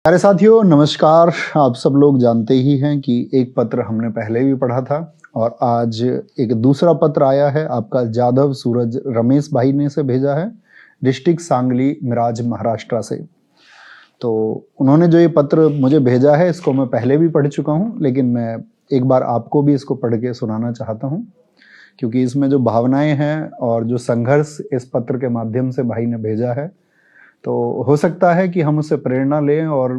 प्यारे साथियों नमस्कार। आप सब लोग जानते ही हैं कि एक पत्र हमने पहले भी पढ़ा था और आज एक दूसरा पत्र आया है। आपका जाधव सूरज रमेश भाई ने से भेजा है, डिस्ट्रिक्ट सांगली मिराज महाराष्ट्र से। तो उन्होंने जो ये पत्र मुझे भेजा है इसको मैं पहले भी पढ़ चुका हूँ, लेकिन मैं एक बार आपको भी इसको पढ़ के सुनाना चाहता हूँ, क्योंकि इसमें जो भावनाएं हैं और जो संघर्ष इस पत्र के माध्यम से भाई ने भेजा है, तो हो सकता है कि हम उससे प्रेरणा लें और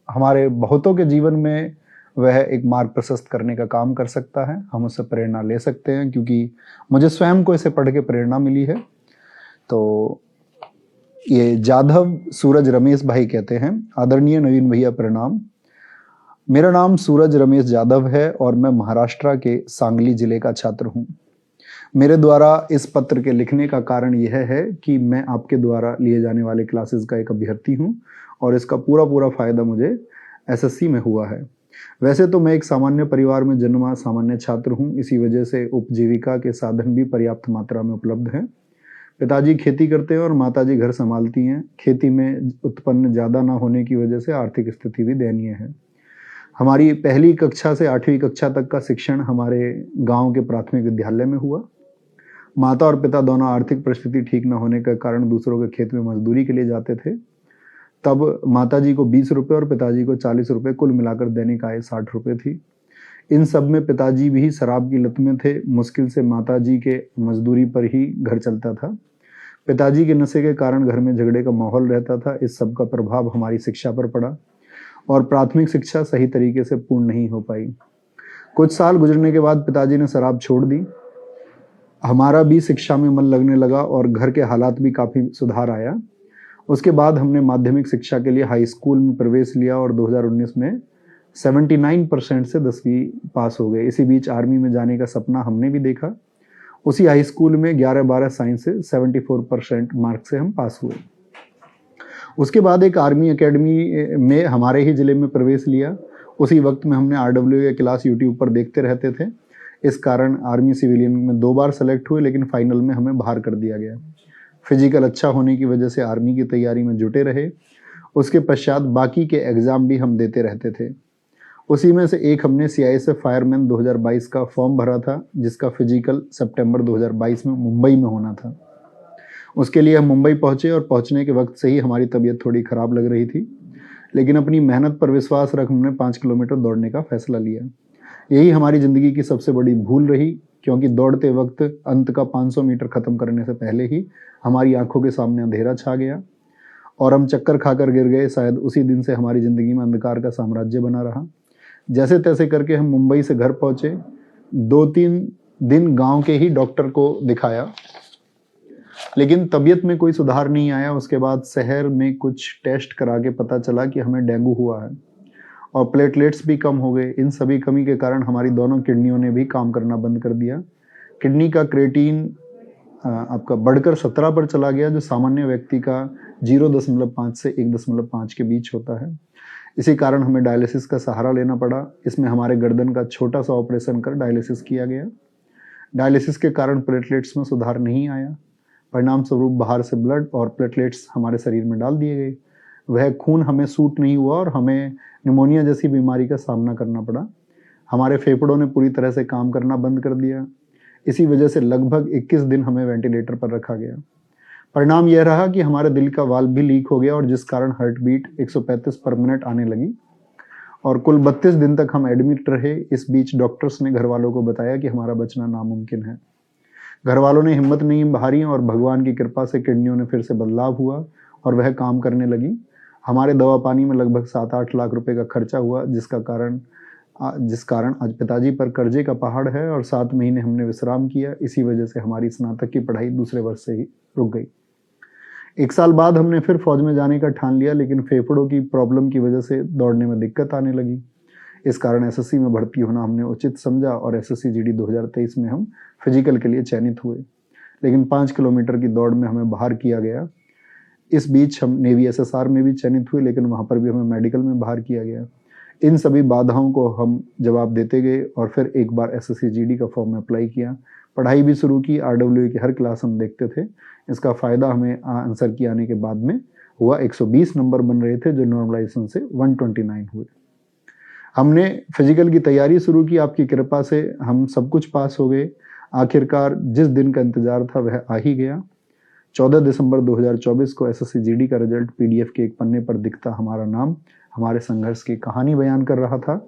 हमारे बहुतों के जीवन में वह एक मार्ग प्रशस्त करने का काम कर सकता है। हम उससे प्रेरणा ले सकते हैं, क्योंकि मुझे स्वयं को इसे पढ़ के प्रेरणा मिली है। तो ये जाधव सूरज रमेश भाई कहते हैं, आदरणीय नवीन भैया प्रणाम। मेरा नाम सूरज रमेश जाधव है और मैं महाराष्ट्र के सांगली जिले का छात्र हूँ। मेरे द्वारा इस पत्र के लिखने का कारण यह है कि मैं आपके द्वारा लिए जाने वाले क्लासेस का एक अभ्यर्थी हूँ और इसका पूरा फायदा मुझे एसएससी में हुआ है। वैसे तो मैं एक सामान्य परिवार में जन्मा सामान्य छात्र हूँ, इसी वजह से उपजीविका के साधन भी पर्याप्त मात्रा में उपलब्ध हैं। पिताजी खेती करते हैं और माताजी घर संभालती हैं। खेती में उत्पन्न ज़्यादा ना होने की वजह से आर्थिक स्थिति भी दयनीय है। हमारी पहली कक्षा से 8वीं कक्षा तक का शिक्षण हमारे गाँव के प्राथमिक विद्यालय में हुआ। माता और पिता दोनों आर्थिक परिस्थिति ठीक न होने के कारण दूसरों के खेत में मजदूरी के लिए जाते थे। तब माताजी को 20 रुपये और पिताजी को 40 रुपये, कुल मिलाकर दैनिक आय 60 रुपये थी। इन सब में पिताजी भी शराब की लत में थे। मुश्किल से माताजी के मजदूरी पर ही घर चलता था। पिताजी के नशे के कारण घर में झगड़े का माहौल रहता था। इस सब का प्रभाव हमारी शिक्षा पर पड़ा और प्राथमिक शिक्षा सही तरीके से पूर्ण नहीं हो पाई। कुछ साल गुजरने के बाद पिताजी ने शराब छोड़ दी। हमारा भी शिक्षा में मन लगने लगा और घर के हालात भी काफ़ी सुधार आया। उसके बाद हमने माध्यमिक शिक्षा के लिए हाई स्कूल में प्रवेश लिया और 2019 में 79% से 10वीं पास हो गए। इसी बीच आर्मी में जाने का सपना हमने भी देखा। उसी हाई स्कूल में 11-12 साइंस से 74% मार्क्स से हम पास हुए। उसके बाद एक आर्मी एकेडमी में हमारे ही ज़िले में प्रवेश लिया। उसी वक्त में हमने RWA के क्लास यूट्यूब पर देखते रहते थे। इस कारण आर्मी सिविलियन में 2 बार सेलेक्ट हुए, लेकिन फाइनल में हमें बाहर कर दिया गया। फिजिकल अच्छा होने की वजह से आर्मी की तैयारी में जुटे रहे। उसके पश्चात बाकी के एग्ज़ाम भी हम देते रहते थे। उसी में से एक हमने CISF फायरमैन 2022 का फॉर्म भरा था, जिसका फिजिकल सितंबर 2022 में मुंबई में होना था। उसके लिए हम मुंबई पहुँचे और पहुँचने के वक्त से ही हमारी तबीयत थोड़ी ख़राब लग रही थी, लेकिन अपनी मेहनत पर विश्वास रख हमने 5 किलोमीटर दौड़ने का फैसला लिया। यही हमारी ज़िंदगी की सबसे बड़ी भूल रही, क्योंकि दौड़ते वक्त अंत का 500 मीटर ख़त्म करने से पहले ही हमारी आंखों के सामने अंधेरा छा गया और हम चक्कर खाकर गिर गए। शायद उसी दिन से हमारी ज़िंदगी में अंधकार का साम्राज्य बना रहा। जैसे तैसे करके हम मुंबई से घर पहुँचे। 2-3 दिन गांव के ही डॉक्टर को दिखाया, लेकिन तबीयत में कोई सुधार नहीं आया। उसके बाद शहर में कुछ टेस्ट करा के पता चला कि हमें डेंगू हुआ है और प्लेटलेट्स भी कम हो गए। इन सभी कमी के कारण हमारी दोनों किडनियों ने भी काम करना बंद कर दिया। किडनी का क्रिएटिन आपका बढ़कर 17 पर चला गया, जो सामान्य व्यक्ति का 0.5 से 1.5 के बीच होता है। इसी कारण हमें डायलिसिस का सहारा लेना पड़ा। इसमें हमारे गर्दन का छोटा सा ऑपरेशन कर डायलिसिस किया गया। डायलिसिस के कारण प्लेटलेट्स में सुधार नहीं आया। परिणाम स्वरूप बाहर से ब्लड और प्लेटलेट्स हमारे शरीर में डाल दिए गए। वह खून हमें सूट नहीं हुआ और हमें निमोनिया जैसी बीमारी का सामना करना पड़ा। हमारे फेफड़ों ने पूरी तरह से काम करना बंद कर दिया। इसी वजह से लगभग 21 दिन हमें वेंटिलेटर पर रखा गया। परिणाम यह रहा कि हमारे दिल का वाल्व भी लीक हो गया और जिस कारण हार्ट बीट 135 पर मिनट आने लगी और कुल 32 दिन तक हम एडमिट रहे। इस बीच डॉक्टर्स ने घर वालों को बताया कि हमारा बचना नामुमकिन है। घर वालों ने हिम्मत नहीं हारी और भगवान की कृपा से किडनियों में फिर से बदलाव हुआ और वह काम करने लगी। हमारे दवा पानी में लगभग 7-8 लाख रुपए का खर्चा हुआ, जिस कारण आज पिताजी पर कर्जे का पहाड़ है और 7 महीने हमने विश्राम किया। इसी वजह से हमारी स्नातक की पढ़ाई दूसरे वर्ष से ही रुक गई। 1 साल बाद हमने फिर फौज में जाने का ठान लिया, लेकिन फेफड़ों की प्रॉब्लम की वजह से दौड़ने में दिक्कत आने लगी। इस कारण एसएससी में भर्ती होना हमने उचित समझा और एसएससी जीडी 2023 में हम फिजिकल के लिए चयनित हुए, लेकिन 5 किलोमीटर की दौड़ में हमें बाहर किया गया। इस बीच हम नेवी SSR में भी चयनित हुए, लेकिन वहाँ पर भी हमें मेडिकल में बाहर किया गया। इन सभी बाधाओं को हम जवाब देते गए और फिर एक बार एसएससी जीडी का फॉर्म में अप्लाई किया। पढ़ाई भी शुरू की। RWA की हर क्लास हम देखते थे। इसका फ़ायदा हमें आंसर की आने के बाद में हुआ 120 नंबर बन रहे थे, जो नॉर्मलाइजेशन से 129 हुए। हमने फिजिकल की तैयारी शुरू की, आपकी कृपा से हम सब कुछ पास हो गए। आखिरकार जिस दिन का इंतजार था वह आ ही गया। 14 दिसंबर 2024 को एसएससी जीडी का रिजल्ट पीडीएफ के एक पन्ने पर दिखता हमारा नाम हमारे संघर्ष की कहानी बयान कर रहा था।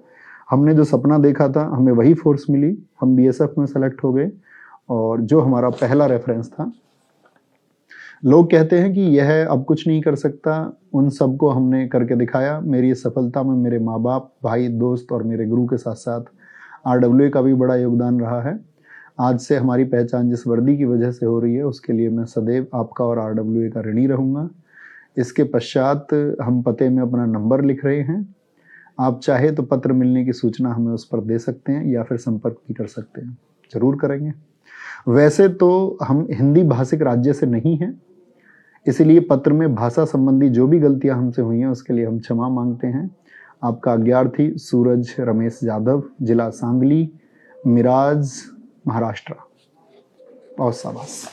हमने जो सपना देखा था हमें वही फोर्स मिली, हम बीएसएफ में सेलेक्ट हो गए, और जो हमारा पहला रेफरेंस था। लोग कहते हैं कि यह अब कुछ नहीं कर सकता, उन सबको हमने करके दिखाया। मेरी इस सफलता में मेरे माँ बाप, भाई, दोस्त और मेरे गुरु के साथ साथ आरडब्ल्यूए का भी बड़ा योगदान रहा है। आज से हमारी पहचान जिस वर्दी की वजह से हो रही है उसके लिए मैं सदैव आपका और आरडब्ल्यूए का ऋणी रहूँगा। इसके पश्चात हम पते में अपना नंबर लिख रहे हैं। आप चाहे तो पत्र मिलने की सूचना हमें उस पर दे सकते हैं या फिर संपर्क भी कर सकते हैं, जरूर करेंगे। वैसे तो हम हिंदी भाषिक राज्य से नहीं हैं, इसीलिए पत्र में भाषा संबंधी जो भी गलतियां हमसे हुई हैं उसके लिए हम क्षमा मांगते हैं। आपका अज्ञार्थी सूरज रमेश यादव, जिला सांगली, मिराज, महाराष्ट्र। और शाबाश।